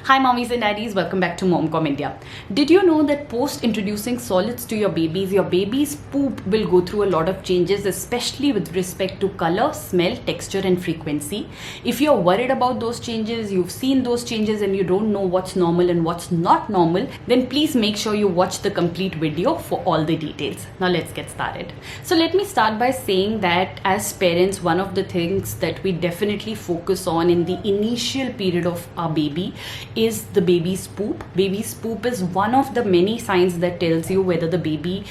Hi mommies and daddies, welcome back to Momcom India. Did you know that post introducing solids to your baby's poop will go through a lot of changes, especially with respect to color, smell, texture and frequency. If you're worried about those changes, you've seen those changes and you don't know what's normal and what's not normal, then please make sure you watch the complete video for all the details. Now let's get started. So let me start by saying that as parents, one of the things that we definitely focus on in the initial period of our baby is the baby's poop. Baby's poop is one of the many signs that tells you whether the baby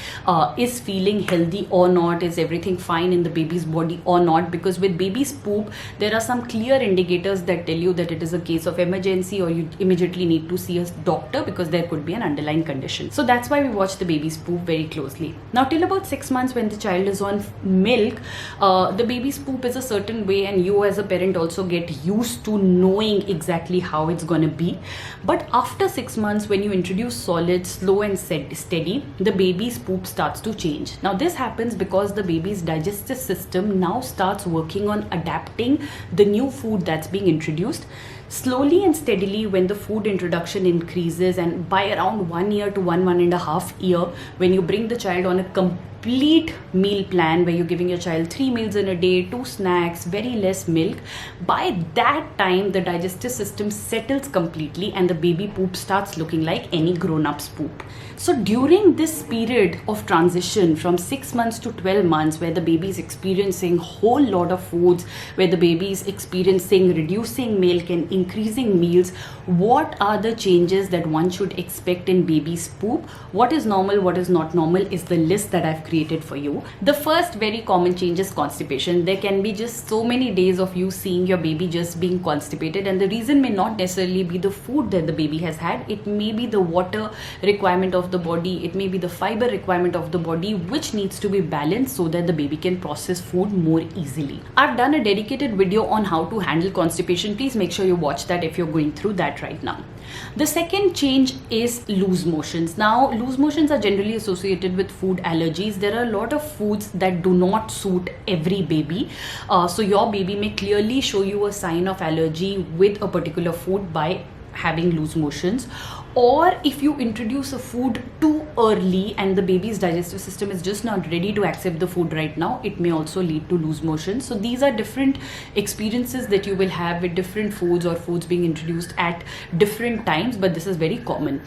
is feeling healthy or not, is everything fine in the baby's body or not, because with baby's poop there are some clear indicators that tell you that it is a case of emergency or you immediately need to see a doctor because there could be an underlying condition. So that's why we watch the baby's poop very closely. Now till about 6 months, when the child is on milk, the baby's poop is a certain way and you as a parent also get used to knowing exactly how it's going to be. But after 6 months, when you introduce solids, slow and steady, the baby's poop starts to change. Now this happens because the baby's digestive system now starts working on adapting the new food that's being introduced. Slowly and steadily, when the food introduction increases, and by around 1 year to 1.5 years, when you bring the child on a complete meal plan where you're giving your child 3 meals in a day, 2 snacks, very less milk, by that time the digestive system settles completely and the baby poop starts looking like any grown-up's poop. So during this period of transition from 6 months to 12 months, where the baby is experiencing whole lot of foods, where the baby is experiencing reducing milk and increasing meals, what are the changes that one should expect in baby's poop? What is normal, what is not normal is the list that I've created for you. The first very common change is constipation. There can be just so many days of you seeing your baby just being constipated, and the reason may not necessarily be the food that the baby has had. It may be the water requirement of the body, it may be the fiber requirement of the body, which needs to be balanced so that the baby can process food more easily. I've done a dedicated video on how to handle constipation. Please make sure you watch that if you're going through that right now. The second change is loose motions. Now loose motions are generally associated with food allergies. There are a lot of foods that do not suit every baby. So your baby may clearly show you a sign of allergy with a particular food by having loose motions. Or if you introduce a food too early and the baby's digestive system is just not ready to accept the food right now, it may also lead to loose motions. So these are different experiences that you will have with different foods or foods being introduced at different times, but this is very common.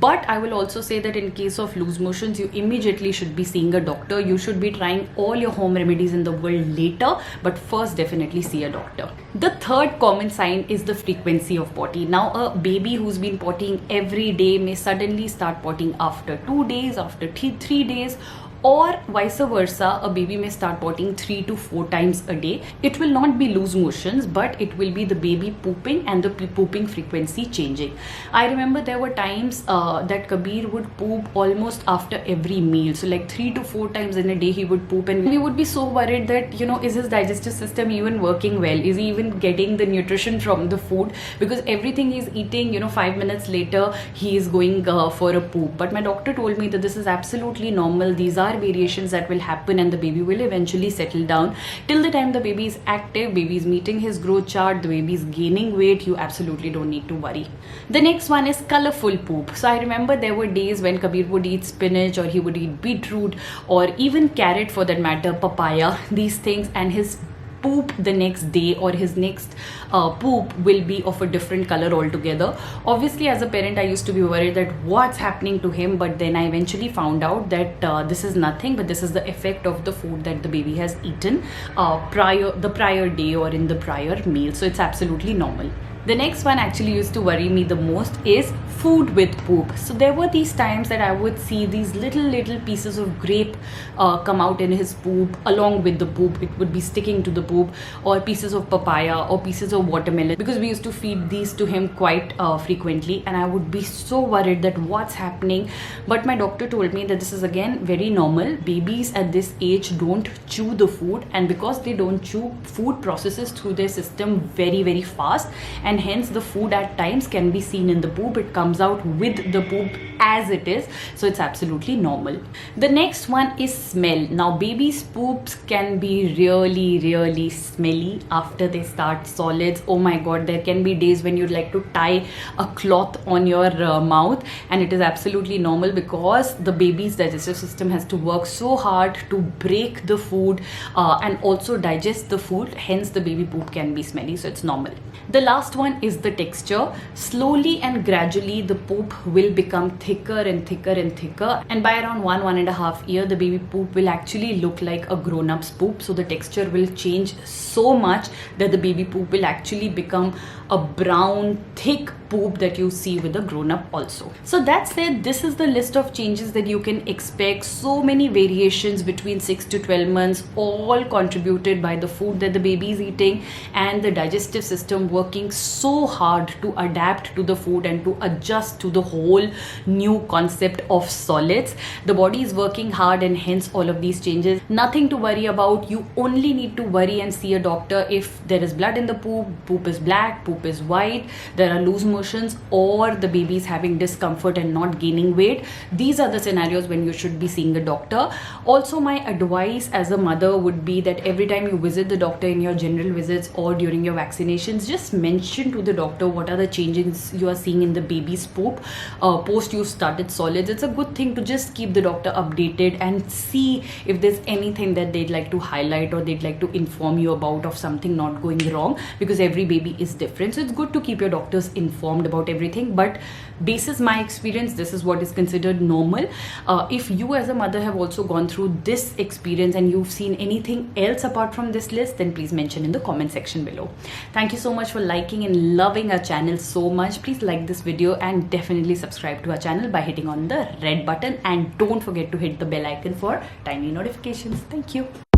But I will also say that in case of loose motions, you immediately should be seeing a doctor. You should be trying all your home remedies in the world later, but first definitely see a doctor. The third common sign is the frequency of potty. Now a baby who's been pottying every day may suddenly start pottying after 2 days, after 3 days, or vice versa. A baby may start pottying 3 to 4 times a day. It will not be loose motions, but it will be the baby pooping and the pooping frequency changing. I remember there were times that Kabir would poop almost after every meal. So like 3 to 4 times in a day he would poop, and we would be so worried that, is his digestive system even working well? Is he even getting the nutrition from the food? Because everything he's eating, 5 minutes later he is going for a poop. But my doctor told me that this is absolutely normal. These are variations that will happen and the baby will eventually settle down. Till the time the baby is active, baby is meeting his growth chart, the baby is gaining weight, you absolutely don't need to worry. The next one is colorful poop. So I remember there were days when Kabir would eat spinach, or he would eat beetroot, or even carrot for that matter, papaya, these things, and his poop the next day or his next poop will be of a different color altogether. Obviously as a parent I used to be worried that what's happening to him, but then I eventually found out that this is nothing but this is the effect of the food that the baby has eaten the prior day or in the prior meal. So it's absolutely normal. The next one actually used to worry me the most is food with poop. So there were these times that I would see these little pieces of grape come out in his poop along with the poop. It would be sticking to the poop, or pieces of papaya or pieces of watermelon, because we used to feed these to him quite frequently, and I would be so worried that what's happening. But my doctor told me that this is again very normal. Babies at this age don't chew the food, and because they don't chew, food processes through their system very fast, and and hence the food at times can be seen in the poop. It comes out with the poop as it is, so it's absolutely normal. The next one is smell. Now babies' poops can be really smelly after they start solids. Oh my god, there can be days when you'd like to tie a cloth on your mouth, and it is absolutely normal because the baby's digestive system has to work so hard to break the food and also digest the food, hence the baby poop can be smelly, so it's normal. The last one is the texture. Slowly and gradually the poop will become thicker and thicker and thicker, and by around 1.5 year the baby poop will actually look like a grown-up's poop. So the texture will change so much that the baby poop will actually become a brown thick poop that you see with a grown-up also. So that's it. This is the list of changes that you can expect. So many variations between 6 to 12 months, all contributed by the food that the baby is eating and the digestive system working so hard to adapt to the food and to adjust to the whole new concept of solids. The body is working hard and hence all of these changes. Nothing to worry about. You only need to worry and see a doctor if there is blood in the poop, poop is black, poop is white, there are loose motions, or the baby is having discomfort and not gaining weight. These are the scenarios when you should be seeing a doctor. Also, my advice as a mother would be that every time you visit the doctor in your general visits or during your vaccinations, just mention to the doctor what are the changes you are seeing in the baby's poop post you started solids. It's a good thing to just keep the doctor updated and see if there's anything that they'd like to highlight or they'd like to inform you about of something not going wrong, because every baby is different. So it's good to keep your doctors informed about everything, but basis my experience, this is what is considered normal. If you as a mother have also gone through this experience and you've seen anything else apart from this list, then please mention in the comment section below. Thank you so much for liking and loving our channel so much. Please like this video and definitely subscribe to our channel by hitting on the red button, and don't forget to hit the bell icon for timely notifications. Thank you.